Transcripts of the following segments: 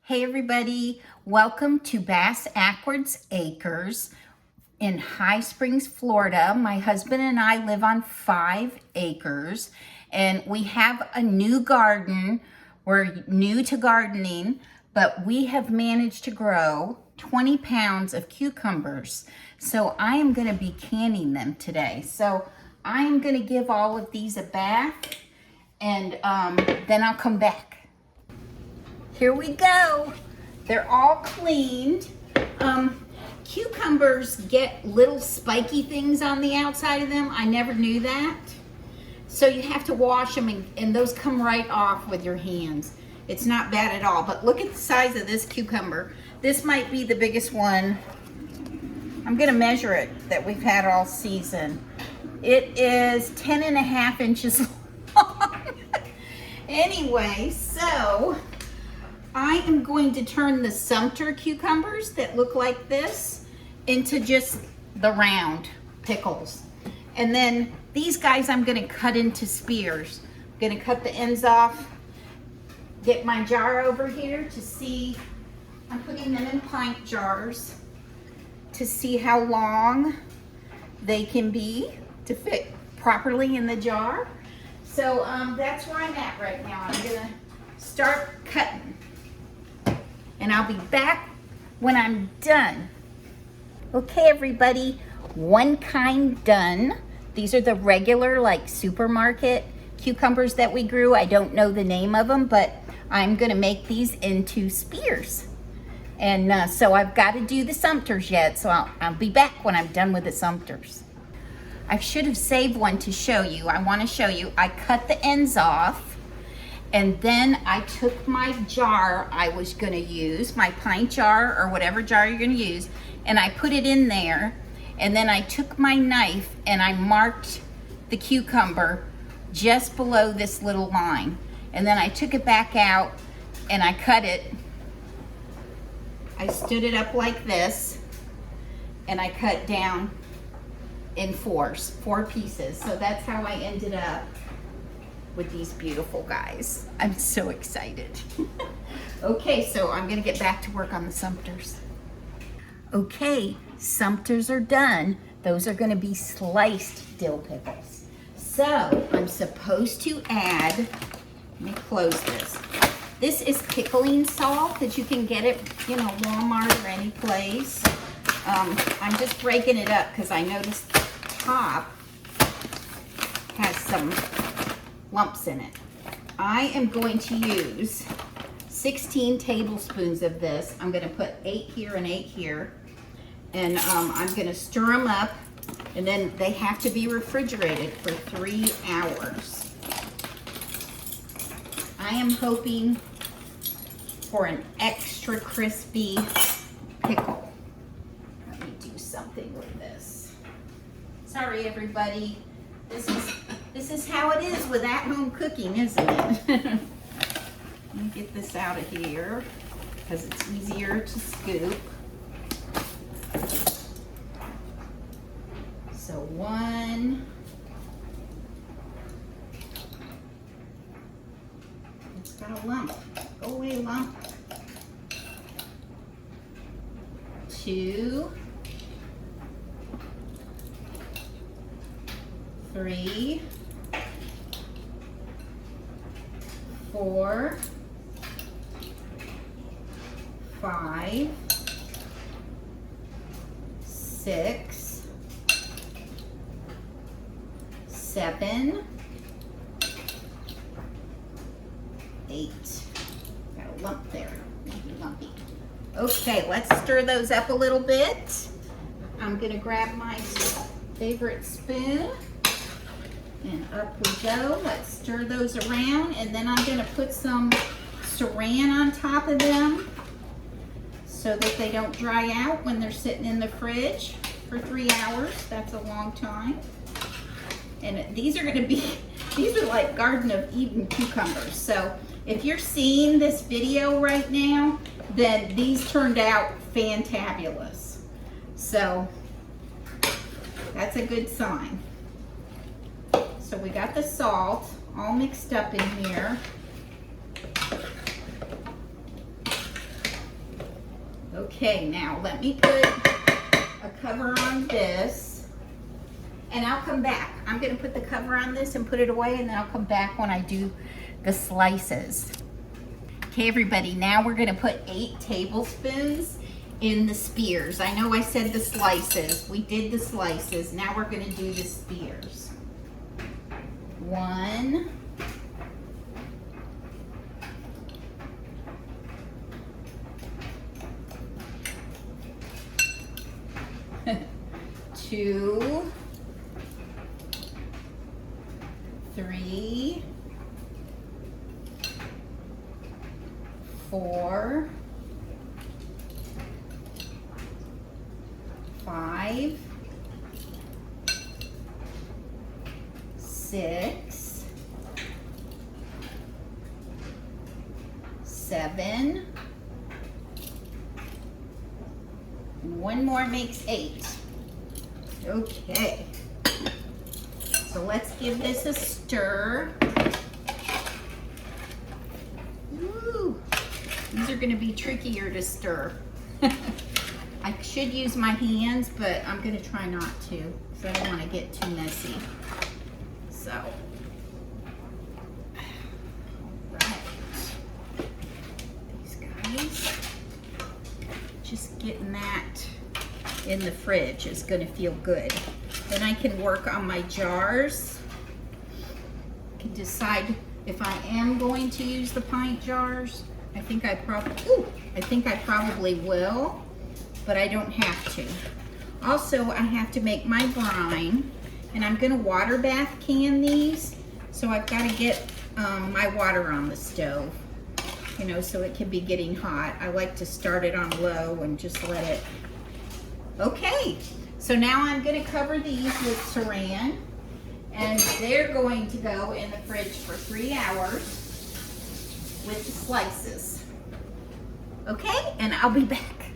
Hey everybody, welcome to Bass Ackwards Acres in High Springs, Florida. My husband and I live on 5 acres and we have a new garden. We're new to gardening, but we have managed to grow 20 pounds of cucumbers. So I am gonna be canning them today. So I'm gonna give all of these a bath and then I'll come back. Here we go. They're all cleaned. Cucumbers get little spiky things on the outside of them. I never knew that. So you have to wash them and those come right off with your hands. It's not bad at all, but look at the size of this cucumber. This might be the biggest one. I'm gonna measure it that we've had all season. It is 10.5 inches long. Anyway, so I am going to turn the Sumter cucumbers that look like this into just the round pickles. And then these guys I'm gonna cut into spears. I'm gonna cut the ends off, get my jar over here to see, I'm putting them in pint jars to see how long they can be to fit properly in the jar. So that's where I'm at right now. I'm gonna start cutting. And I'll be back when I'm done. Okay, everybody, one kind done. These are the regular, like, supermarket cucumbers that we grew. I don't know the name of them, but I'm gonna make these into spears. And so I've got to do the Sumters yet, so I'll be back when I'm done with the Sumters. I should have saved one to show you. I wanna show you, I cut the ends off. And then I took my jar I was gonna use, my pint jar or whatever jar you're gonna use, and I put it in there. And then I took my knife and I marked the cucumber just below this little line. And then I took it back out and I cut it. I stood it up like this and I cut down in four pieces. So that's how I ended up with these beautiful guys. I'm so excited. Okay, so I'm gonna get back to work on the Sumters. Okay, Sumters are done. Those are gonna be sliced dill pickles. So I'm supposed to add, let me close this. This is pickling salt that you can get at, Walmart or any place. I'm just breaking it up because I noticed the top has some lumps in it. I am going to use 16 tablespoons of this. I'm going to put 8 here and 8 here. And I'm going to stir them up. And then they have to be refrigerated for 3 hours. I am hoping for an extra crispy pickle. Let me do something with this. Sorry, everybody. This is how it is with at-home cooking, isn't it? Let me get this out of here because it's easier to scoop. So 1. It's got a lump. Go away, lump. 2. 3, 4, 5, 6, 7, 8. Got a lump there, maybe lumpy. Okay, let's stir those up a little bit. I'm gonna grab my favorite spoon. And up we go. Let's stir those around, and then I'm going to put some saran on top of them so that they don't dry out when they're sitting in the fridge for 3 hours. That's a long time. And these are like Garden of Eden cucumbers. So if you're seeing this video right now, then these turned out fantabulous. So that's a good sign. So we got the salt all mixed up in here. Okay, now let me put a cover on this, and I'll come back. I'm gonna put the cover on this and put it away, and then I'll come back when I do the slices. Okay, everybody, now we're gonna put 8 tablespoons in the spears. I know I said the slices. We did the slices. Now we're gonna do the spears. 1, 2, 3, 4, 5, 6, 7, and one more makes 8. Okay, so let's give this a stir. Woo. These are going to be trickier to stir. I should use my hands, but I'm going to try not to because I don't want to get too messy. So, alright, these guys, just getting that in the fridge is going to feel good. Then I can work on my jars. I can decide if I am going to use the pint jars. I think I probably will, but I don't have to. Also, I have to make my brine, and I'm going to water bath can these, so I've got to get my water on the stove, you know, so it can be getting hot. I like to start it on low and just let it. Okay, so now I'm going to cover these with saran, and they're going to go in the fridge for 3 hours with the slices. Okay, and I'll be back.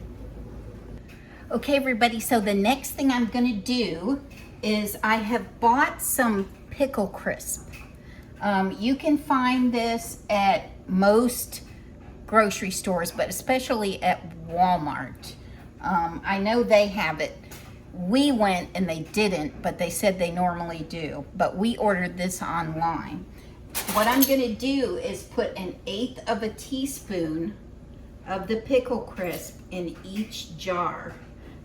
Okay, everybody, so the next thing I'm going to do is I have bought some pickle crisp. You can find this at most grocery stores, but especially at Walmart. I know they have it. We went and they didn't, but they said they normally do. But we ordered this online. What I'm gonna do is put 1/8 of a teaspoon of the pickle crisp in each jar.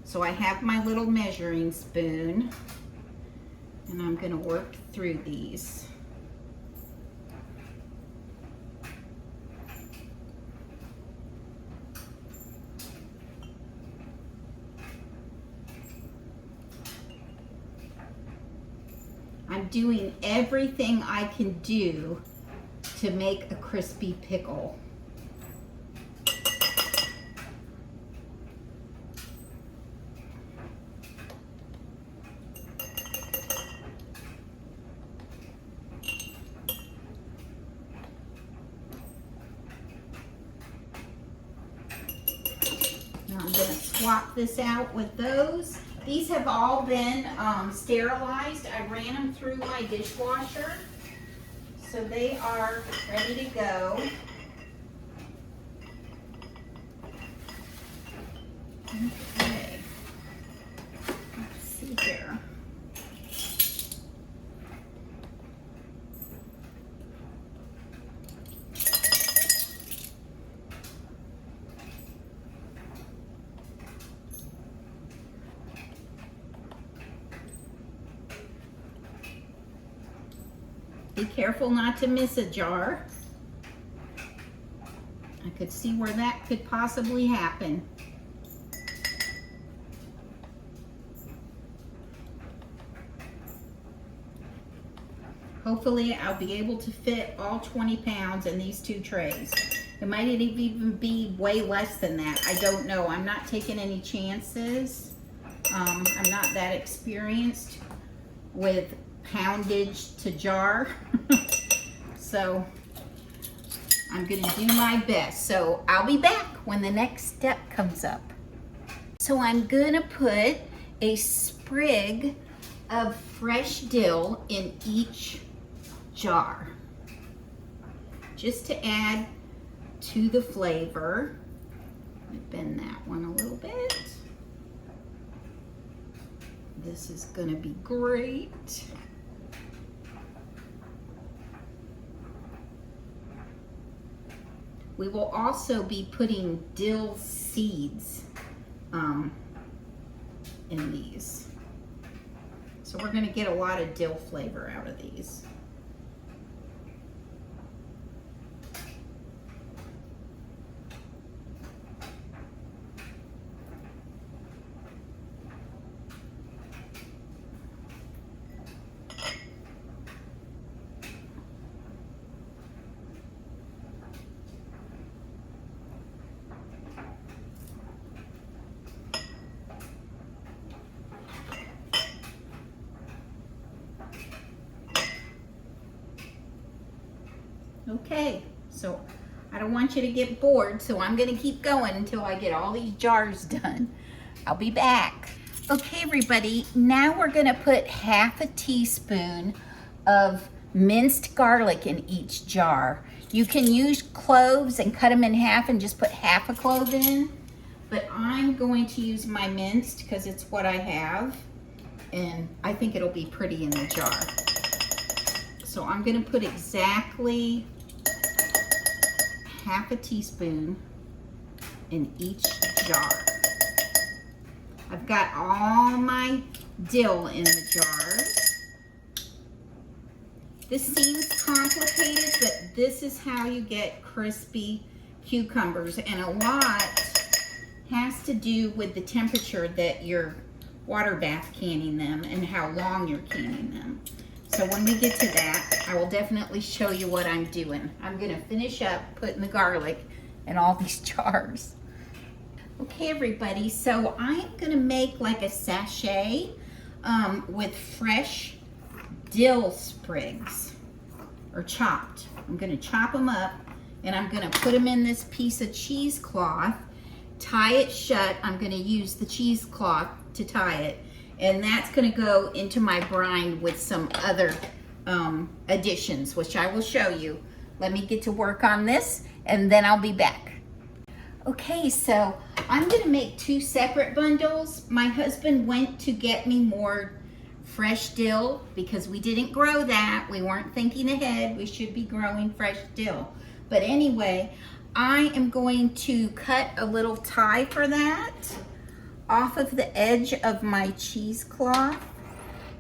So I have my little measuring spoon, and I'm gonna work through these. I'm doing everything I can do to make a crispy pickle. Now I'm going to swap this out with those. These have all been sterilized. I ran them through my dishwasher, so they are ready to go. Okay, let's see here. Be careful not to miss a jar. I could see where that could possibly happen. Hopefully I'll be able to fit all 20 pounds in these 2 trays. It might even be way less than that. I don't know. I'm not taking any chances. I'm not that experienced with poundage to jar. So I'm gonna do my best. So I'll be back when the next step comes up. So I'm gonna put a sprig of fresh dill in each jar, just to add to the flavor. Bend that one a little bit. This is gonna be great. We will also be putting dill seeds in these. So we're gonna get a lot of dill flavor out of these. Okay, so I don't want you to get bored, so I'm gonna keep going until I get all these jars done. I'll be back. Okay, everybody, now we're gonna put half a teaspoon of minced garlic in each jar. You can use cloves and cut them in half and just put half a clove in, but I'm going to use my minced because it's what I have, and I think it'll be pretty in the jar. So I'm gonna put exactly half a teaspoon in each jar. I've got all my dill in the jars. This seems complicated, but this is how you get crispy cucumbers, and a lot has to do with the temperature that you're water bath canning them and how long you're canning them. So when we get to that, I will definitely show you what I'm doing. I'm gonna finish up putting the garlic in all these jars. Okay, everybody, so I'm gonna make like a sachet with fresh dill sprigs, or chopped. I'm gonna chop them up and I'm gonna put them in this piece of cheesecloth, tie it shut. I'm gonna use the cheesecloth to tie it, and that's gonna go into my brine with some other additions, which I will show you. Let me get to work on this and then I'll be back. Okay, so I'm gonna make 2 separate bundles. My husband went to get me more fresh dill because we didn't grow that. We weren't thinking ahead. We should be growing fresh dill. But anyway, I am going to cut a little tie for that off of the edge of my cheesecloth.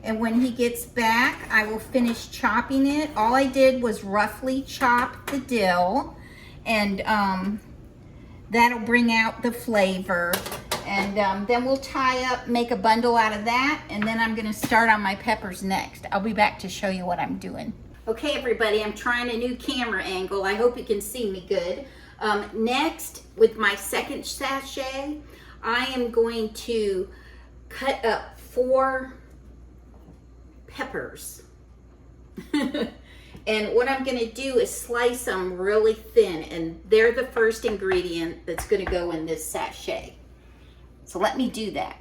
And when he gets back, I will finish chopping it. All I did was roughly chop the dill, and that'll bring out the flavor. And then we'll tie up, make a bundle out of that, and then I'm gonna start on my peppers next. I'll be back to show you what I'm doing. Okay, everybody, I'm trying a new camera angle. I hope you can see me good. Next, with my second sachet, I am going to cut up 4 peppers. And what I'm gonna do is slice them really thin, and they're the first ingredient that's gonna go in this sachet. So let me do that.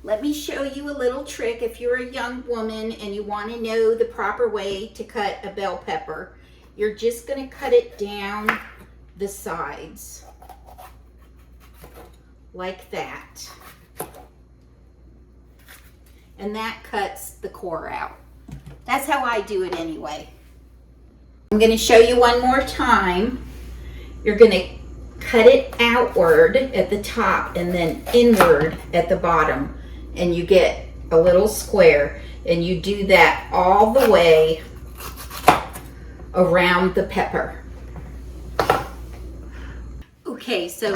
Let me show you a little trick if you're a young woman and you wanna know the proper way to cut a bell pepper. You're just gonna cut it down the sides, like that. And that cuts the core out. That's how I do it anyway. I'm gonna show you one more time. You're gonna cut it outward at the top and then inward at the bottom, and you get a little square, and you do that all the way around the pepper. Okay, so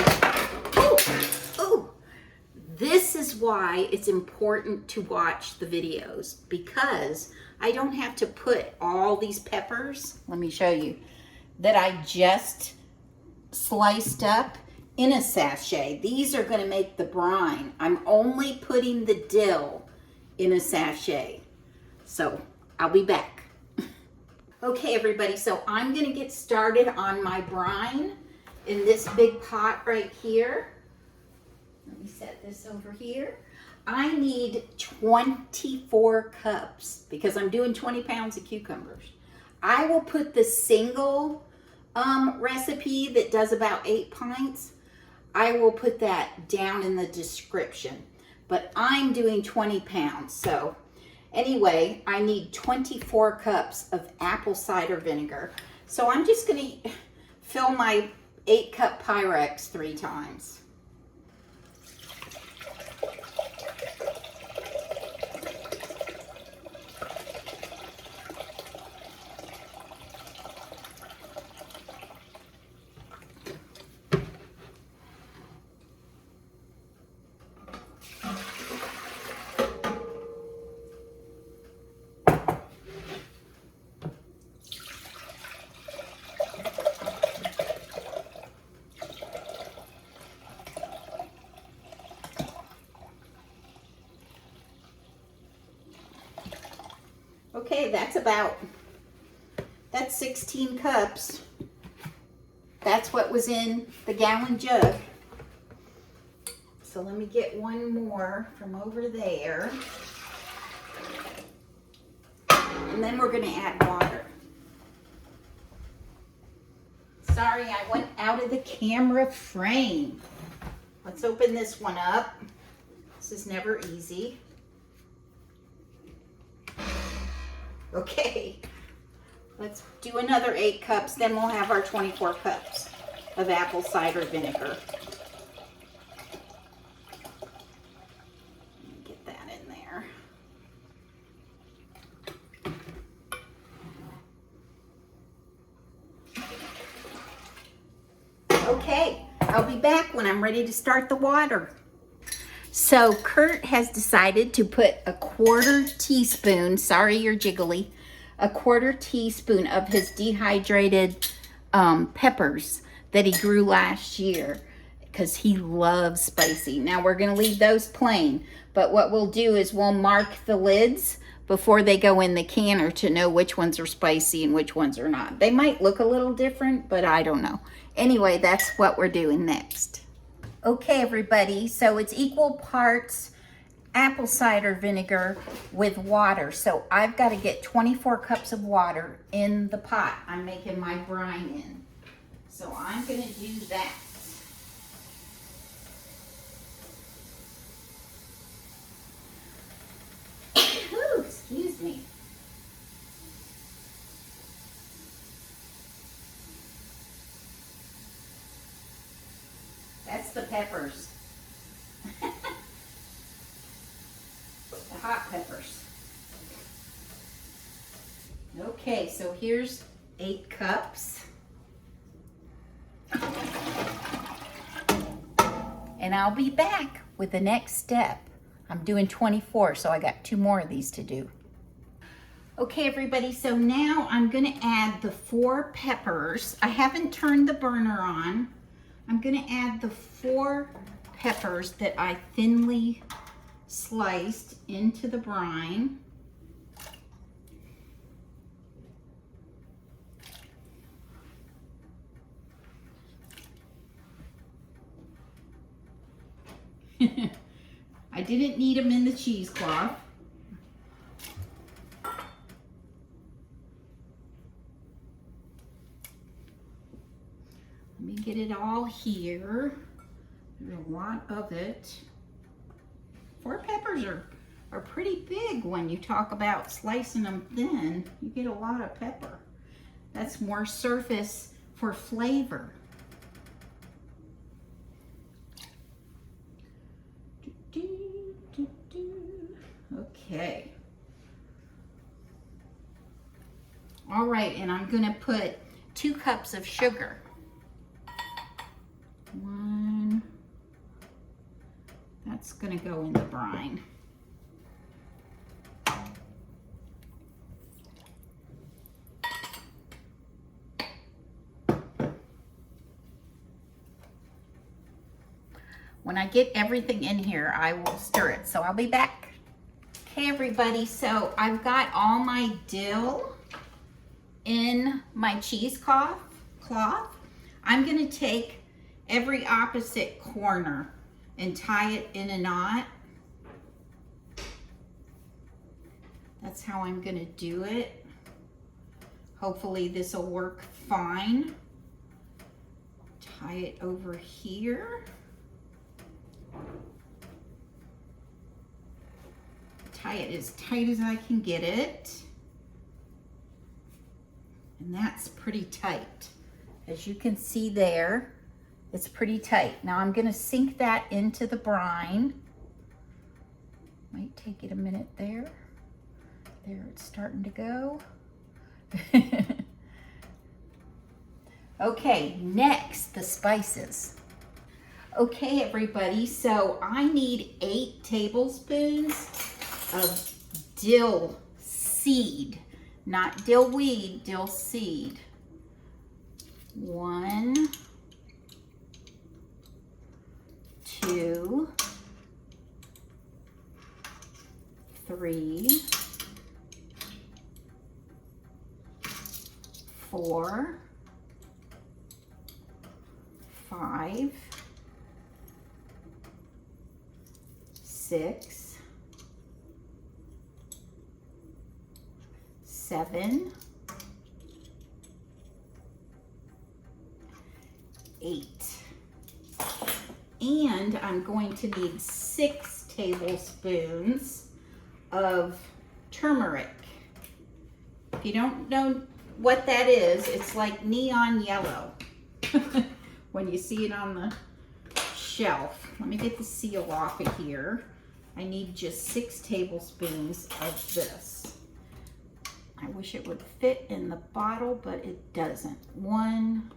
this is why it's important to watch the videos, because I don't have to put all these peppers, let me show you, that I just sliced up in a sachet. These are gonna make the brine. I'm only putting the dill in a sachet. So I'll be back. Okay, everybody, so I'm gonna get started on my brine in this big pot right here. Let me set this over here. I need 24 cups because I'm doing 20 pounds of cucumbers. I will put the single recipe that does about 8 pints. I will put that down in the description. But I'm doing 20 pounds. So anyway, I need 24 cups of apple cider vinegar. So I'm just gonna fill my 8-cup Pyrex 3 times. Okay, that's 16 cups. That's what was in the gallon jug. So let me get one more from over there. And then we're gonna add water. Sorry, I went out of the camera frame. Let's open this one up. This is never easy. Okay, let's do another 8 cups, then we'll have our 24 cups of apple cider vinegar. Get that in there. Okay, I'll be back when I'm ready to start the water. So Kurt has decided to put a 1/4 teaspoon, sorry you're jiggly, a 1/4 teaspoon of his dehydrated peppers that he grew last year because he loves spicy. Now we're gonna leave those plain, but what we'll do is we'll mark the lids before they go in the canner to know which ones are spicy and which ones are not. They might look a little different, but I don't know. Anyway, that's what we're doing next. Okay, everybody, so it's equal parts apple cider vinegar with water. So I've got to get 24 cups of water in the pot I'm making my brine in. So I'm going to do that. Ooh, excuse me. That's the peppers. The hot peppers. Okay, so here's 8 cups. And I'll be back with the next step. I'm doing 24, so I got 2 more of these to do. Okay, everybody, so now I'm gonna add the 4 peppers. I haven't turned the burner on. I'm gonna add the 4 peppers that I thinly sliced into the brine. I didn't need them in the cheesecloth. Let me get it all here. There's a lot of it. 4 peppers are pretty big when you talk about slicing them thin. You get a lot of pepper. That's more surface for flavor. Okay. All right, and I'm gonna put 2 cups of sugar. 1. That's gonna go in the brine. When I get everything in here, I will stir it. So I'll be back. Okay, everybody, so I've got all my dill in my cheesecloth. I'm gonna take every opposite corner and tie it in a knot. That's how I'm gonna do it. Hopefully this will work fine. tie it over here. Tie it as tight as I can get it. And that's pretty tight. As you can see there, it's pretty tight. Now I'm gonna sink that into the brine. Might take it a minute there. There, it's starting to go. Okay, next, the spices. Okay, everybody, so I need 8 tablespoons of dill seed, not dill weed, dill seed. 1, 2, 3, 4, 5, 6, 7, 8. And I'm going to need 6 tablespoons of turmeric. If you don't know what that is, it's like neon yellow when you see it on the shelf. Let me get the seal off of here. I need just 6 tablespoons of this. I wish it would fit in the bottle, but it doesn't. 1,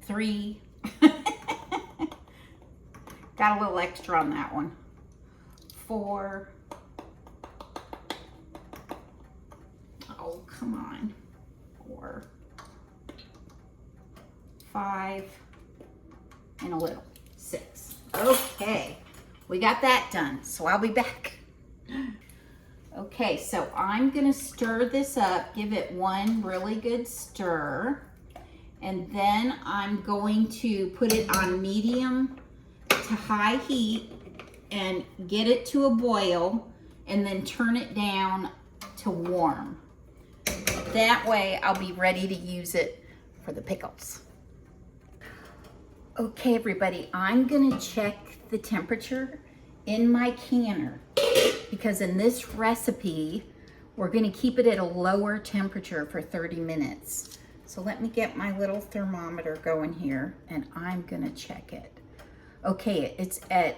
3. Got a little extra on that one. 4. Oh, come on. 4. 5. And a little. 6. Okay. We got that done. So I'll be back. Okay, so I'm going to stir this up. Give it one really good stir. And then I'm going to put it on medium to high heat and get it to a boil and then turn it down to warm. That way I'll be ready to use it for the pickles. Okay, everybody, I'm gonna check the temperature in my canner because in this recipe, we're gonna keep it at a lower temperature for 30 minutes. So let me get my little thermometer going here and I'm gonna check it. Okay, it's at,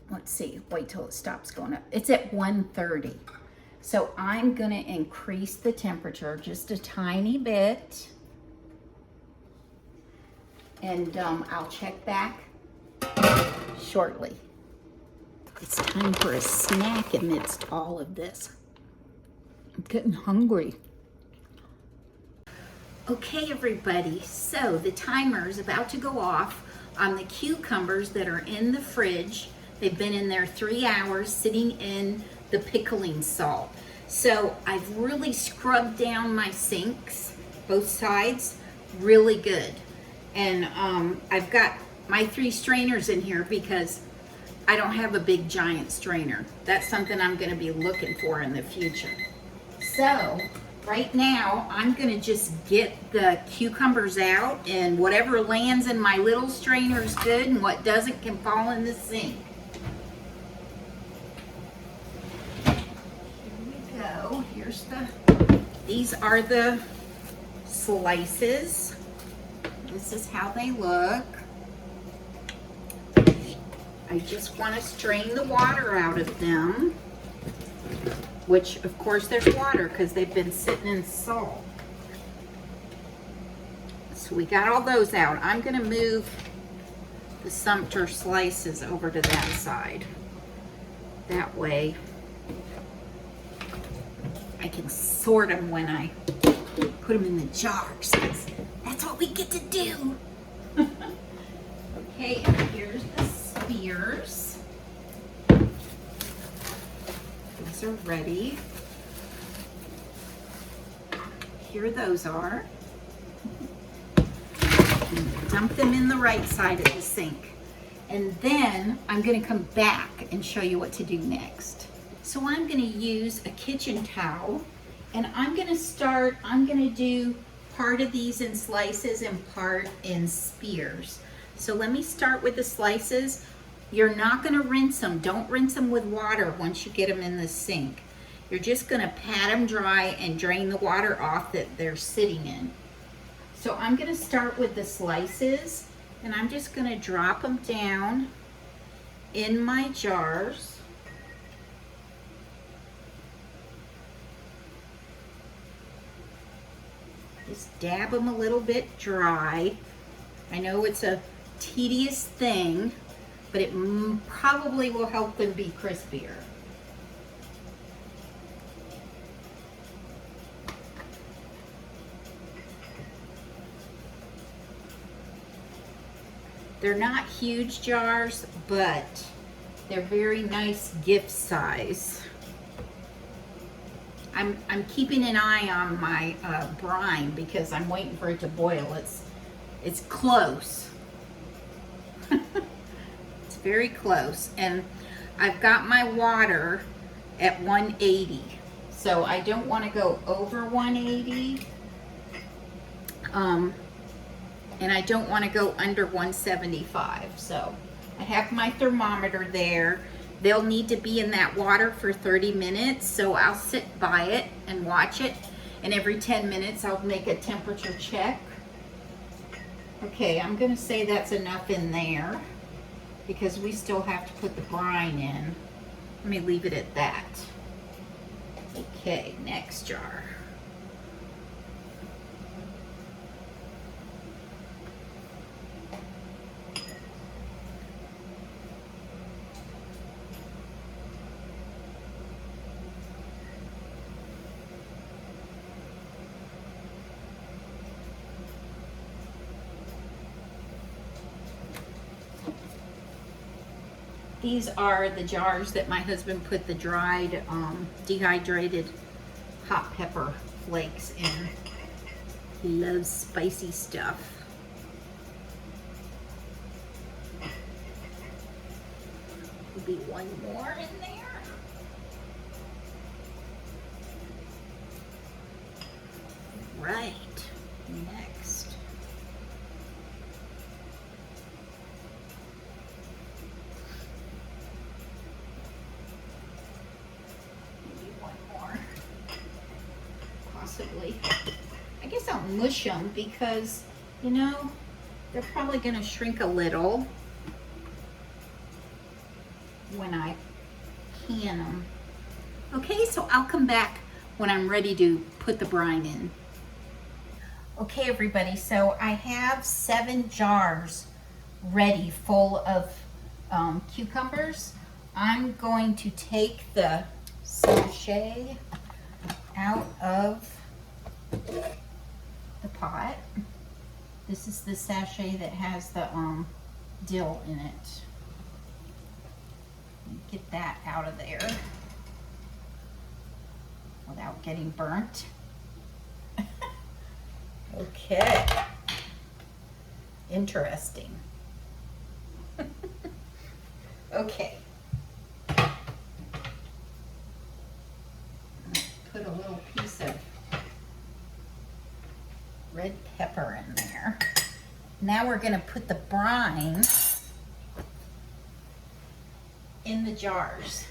let's see, wait till it stops going up. It's at 130. So I'm gonna increase the temperature just a tiny bit. And I'll check back shortly. It's time for a snack amidst all of this. I'm getting hungry. Okay, everybody, so the timer is about to go off on the cucumbers that are in the fridge. They've been in there 3 hours sitting in the pickling salt. So I've really scrubbed down my sinks, both sides, really good. And I've got my 3 strainers in here because I don't have a big giant strainer. That's something I'm gonna be looking for in the future. So right now I'm gonna just get the cucumbers out, and whatever lands in my little strainer is good and what doesn't can fall in the sink. Here we go. These are the slices. This is how they look. I just want to strain the water out of them, which of course there's water because they've been sitting in salt. So we got all those out. I'm going to move the Sumter slices over to that side. That way I can sort them when I put them in the jars. That's what we get to do. Okay, and here's the spears. These are ready. Here those are. Dump them in the right side of the sink. And then I'm going to come back and show you what to do next. So I'm going to use a kitchen towel, and I'm going to do part of these in slices and part in spears. So let me start with the slices. You're not gonna rinse them. Don't rinse them with water once you get them in the sink. You're just gonna pat them dry and drain the water off that they're sitting in. So I'm gonna start with the slices, and I'm just gonna drop them down in my jars. Just dab them a little bit dry. I know it's a tedious thing, but it probably will help them be crispier. They're not huge jars, but they're very nice gift size. I'm keeping an eye on my brine because I'm waiting for it to boil. It's close. It's very close, and I've got my water at 180, so I don't want to go over 180, and I don't want to go under 175. So I have my thermometer there. They'll need to be in that water for 30 minutes, so I'll sit by it and watch it, and every 10 minutes I'll make a temperature check. Okay, I'm gonna say that's enough in there because we still have to put the brine in. Let me leave it at that. Okay, next jar. These are the jars that my husband put the dried, dehydrated hot pepper flakes in. He loves spicy stuff. Maybe one more in there. Right, next. Possibly. I guess I'll mush them because, you know, they're probably going to shrink a little when I can them. Okay, so I'll come back when I'm ready to put the brine in. Okay, everybody, so I have 7 jars ready full of cucumbers. I'm going to take the sachet out of the pot. This is the sachet that has the dill in it. Get that out of there without getting burnt. Okay. Interesting. Okay. Put a little piece of red pepper in there. Now we're going to put the brine in the jars.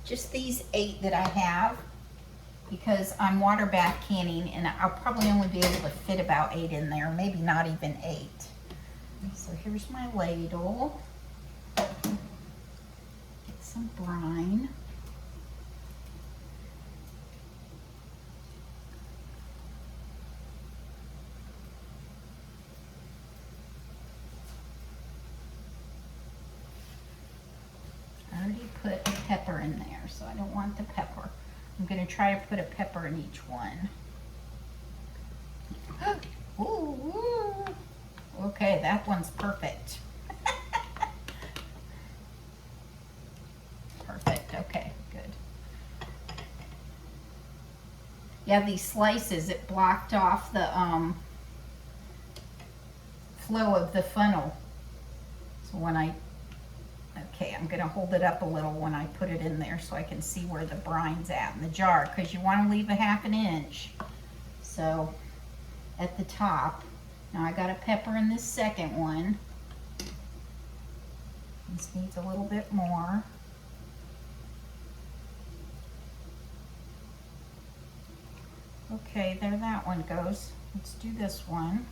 Just these 8 that I have, because I'm water bath canning and I'll probably only be able to fit about 8 in there, maybe not even 8. So here's my ladle. Get some brine. I already put a pepper in there, so I don't want the pepper. I'm going to try to put a pepper in each one. Ooh, ooh. Okay, that one's perfect. Perfect, okay, good. Yeah, these slices, it blocked off the flow of the funnel. So when okay, I'm gonna hold it up a little when I put it in there so I can see where the brine's at in the jar, because you want to leave a 1/2 inch. So at the top. Now I got a pepper in this second one. This needs a little bit more. Okay, there that one goes. Let's do this one.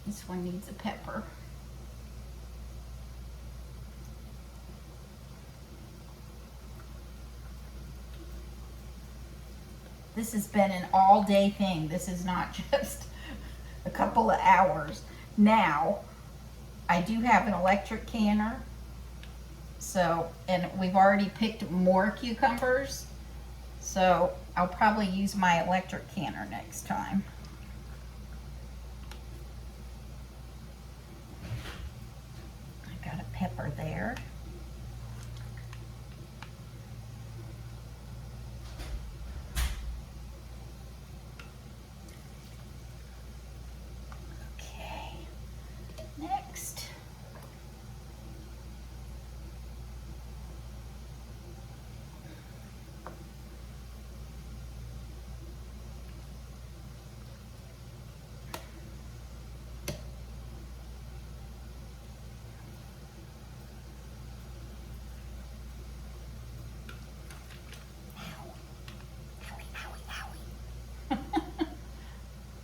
This one needs a pepper. This has been an all-day thing. This is not just a couple of hours. Now, I do have an electric canner. So, and we've already picked more cucumbers. So, I'll probably use my electric canner next time. I got a pepper there. Okay, next.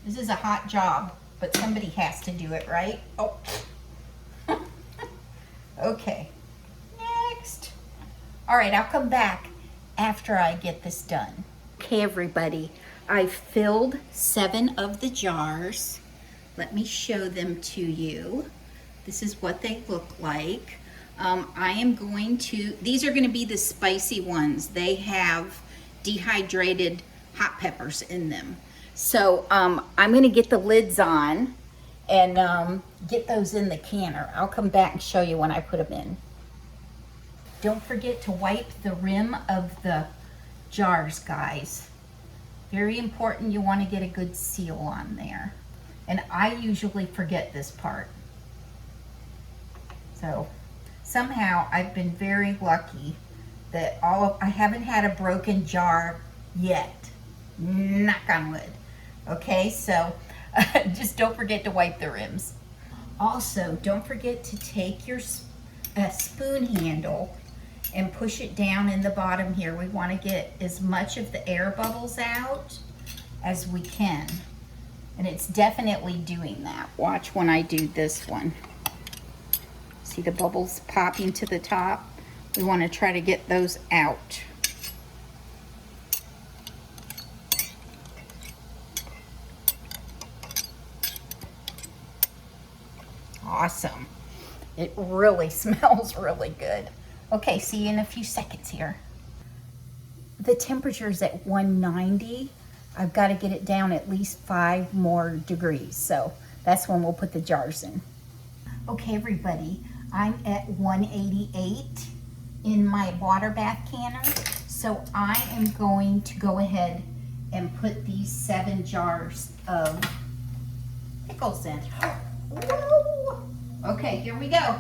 This is a hot job, but somebody has to do it, right? Oh. Okay, next. All right, I'll come back after I get this done. Okay, everybody, I filled 7 of the jars. Let me show them to you. This is what they look like. I am going to, these are gonna be the spicy ones. They have dehydrated hot peppers in them. So I'm gonna get the lids on and get those in the canner. I'll come back and show you when I put them in. Don't forget to wipe the rim of the jars, guys. Very important, you wanna get a good seal on there. And I usually forget this part. So somehow I've been very lucky that I haven't had a broken jar yet. Knock on wood. Okay, so just don't forget to wipe the rims. Also, don't forget to take your spoon handle and push it down in the bottom here. We want to get as much of the air bubbles out as we can. And it's definitely doing that. Watch when I do this one. See the bubbles popping to the top? We want to try to get those out. Awesome. It really smells really good. Okay, see you in a few seconds here. The temperature is at 190. I've got to get it down at least 5 more degrees. So that's when we'll put the jars in. Okay, everybody, I'm at 188 in my water bath canner. So I am going to go ahead and put these 7 jars of pickles in. Whoa. Okay, here we go.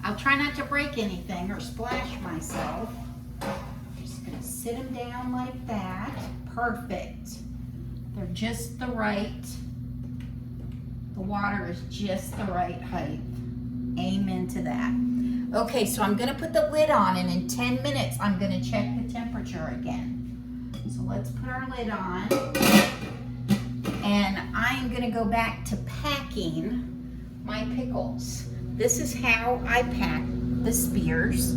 I'll try not to break anything or splash myself. Just gonna sit them down like that. Perfect. They're just the right, the water is just the right height. Amen to that. Okay, so I'm gonna put the lid on and in 10 minutes, I'm gonna check the temperature again. So let's put our lid on. And I'm gonna go back to packing my pickles. This is how I pack the spears.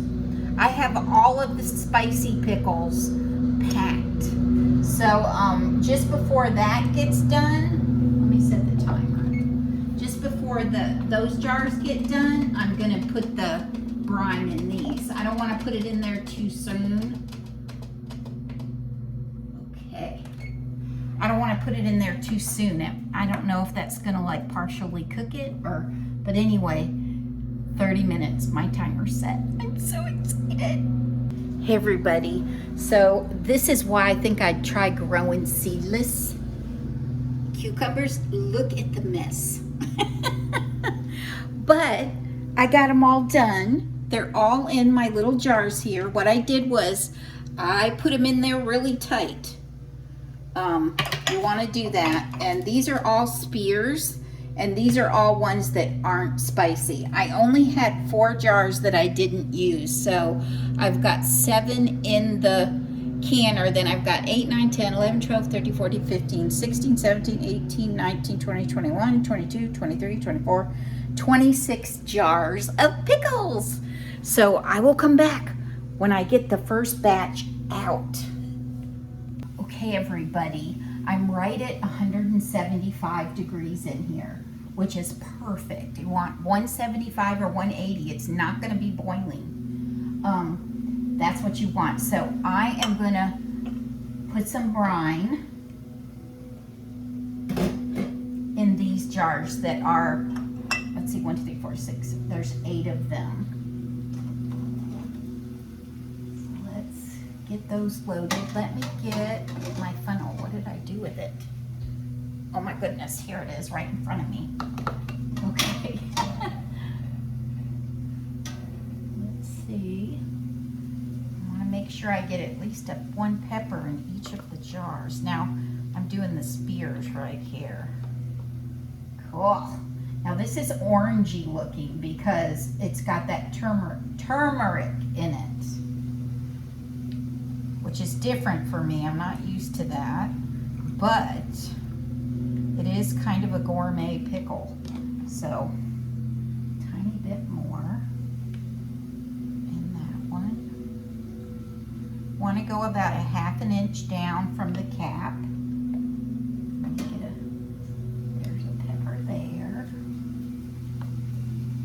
I have all of the spicy pickles packed. So just before that gets done, let me set the timer. Just before those jars get done, I'm gonna put the brine in these. I don't wanna put it in there too soon. Okay. I don't wanna put it in there too soon. I don't know if that's gonna like partially cook it but anyway, 30 minutes, my timer's set. I'm so excited. Hey everybody, so this is why I think I'd try growing seedless cucumbers. Look at the mess. But I got them all done. They're all in my little jars here. What I did was I put them in there really tight. You want to do that. And these are all spears, and these are all ones that aren't spicy. I only had 4 jars that I didn't use, so I've got 7 in the canner. Then I've got 8, 9, 10, 11, 12, 13, 14, 15, 16, 17, 18, 19, 20, 21, 22, 23, 24, 26 jars of pickles. So I will come back when I get the first batch out. Okay, everybody, I'm right at 175 degrees in here, which is perfect. You want 175 or 180. It's not going to be boiling. That's what you want. So I am going to put some brine in these jars that are, let's see, 1, 2, 3, 4, 6. There's 8 of them. Get those loaded. Let me get my funnel. What did I do with it? Oh my goodness, here it is right in front of me. Okay. Let's see. I want to make sure I get at least 1 pepper in each of the jars. Now, I'm doing the spears right here. Cool. Now this is orangey looking because it's got that turmeric in it, which is different for me. I'm not used to that, but it is kind of a gourmet pickle. So, tiny bit more in that one. Want to go about 1/2 inch down from the cap. There's a pepper there.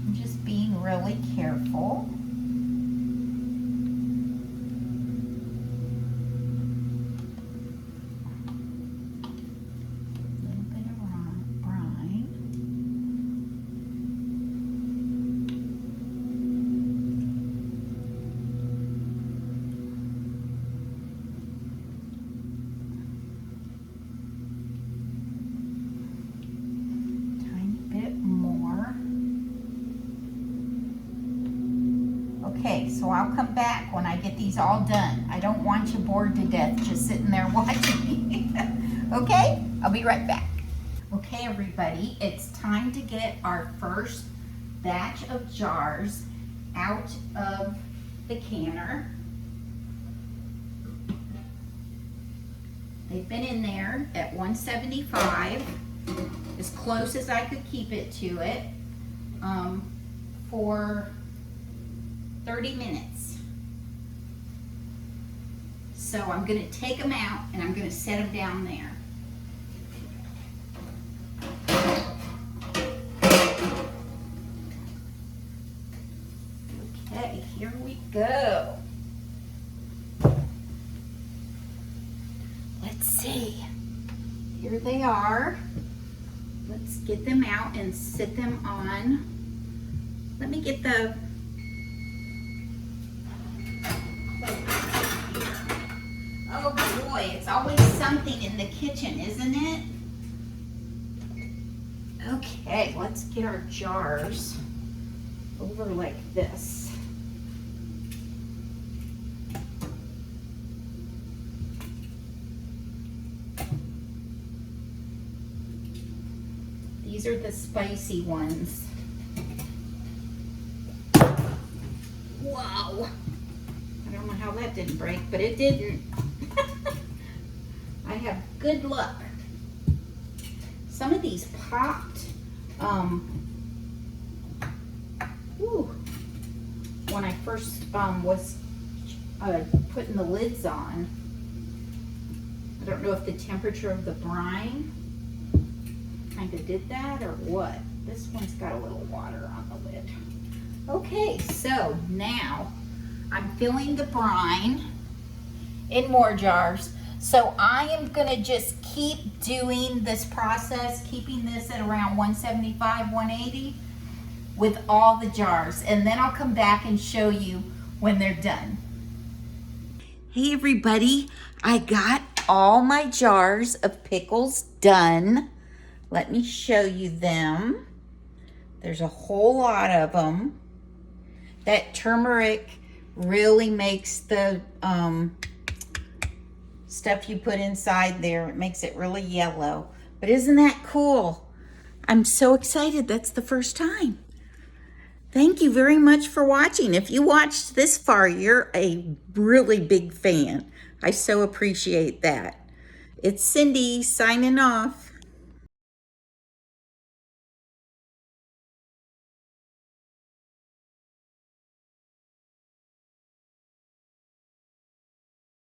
I'm just being really careful. Okay, so I'll come back when I get these all done. I don't want you bored to death just sitting there watching me. Okay, I'll be right back. Okay, everybody, it's time to get our first batch of jars out of the canner. They've been in there at 175, as close as I could keep it to it, for 30 minutes. So I'm going to take them out and I'm going to set them down there. Okay, here we go. Let's see. Here they are. Let's get them out and sit them on. Let me get the oh boy, it's always something in the kitchen, isn't it? Okay, let's get our jars over like this. These are the spicy ones. Wow. I don't know how that didn't break, but it didn't. I have good luck. Some of these popped. When I first was putting the lids on. I don't know if the temperature of the brine kind of did that or what. This one's got a little water on the lid. Okay, so now I'm filling the brine in more jars. So I am gonna just keep doing this process, keeping this at around 175, 180 with all the jars. And then I'll come back and show you when they're done. Hey everybody, I got all my jars of pickles done. Let me show you them. There's a whole lot of them. That turmeric really makes the stuff you put inside there. It makes it really yellow. But isn't that cool? I'm so excited. That's the first time. Thank you very much for watching. If you watched this far, you're a really big fan. I so appreciate that. It's Cindy signing off.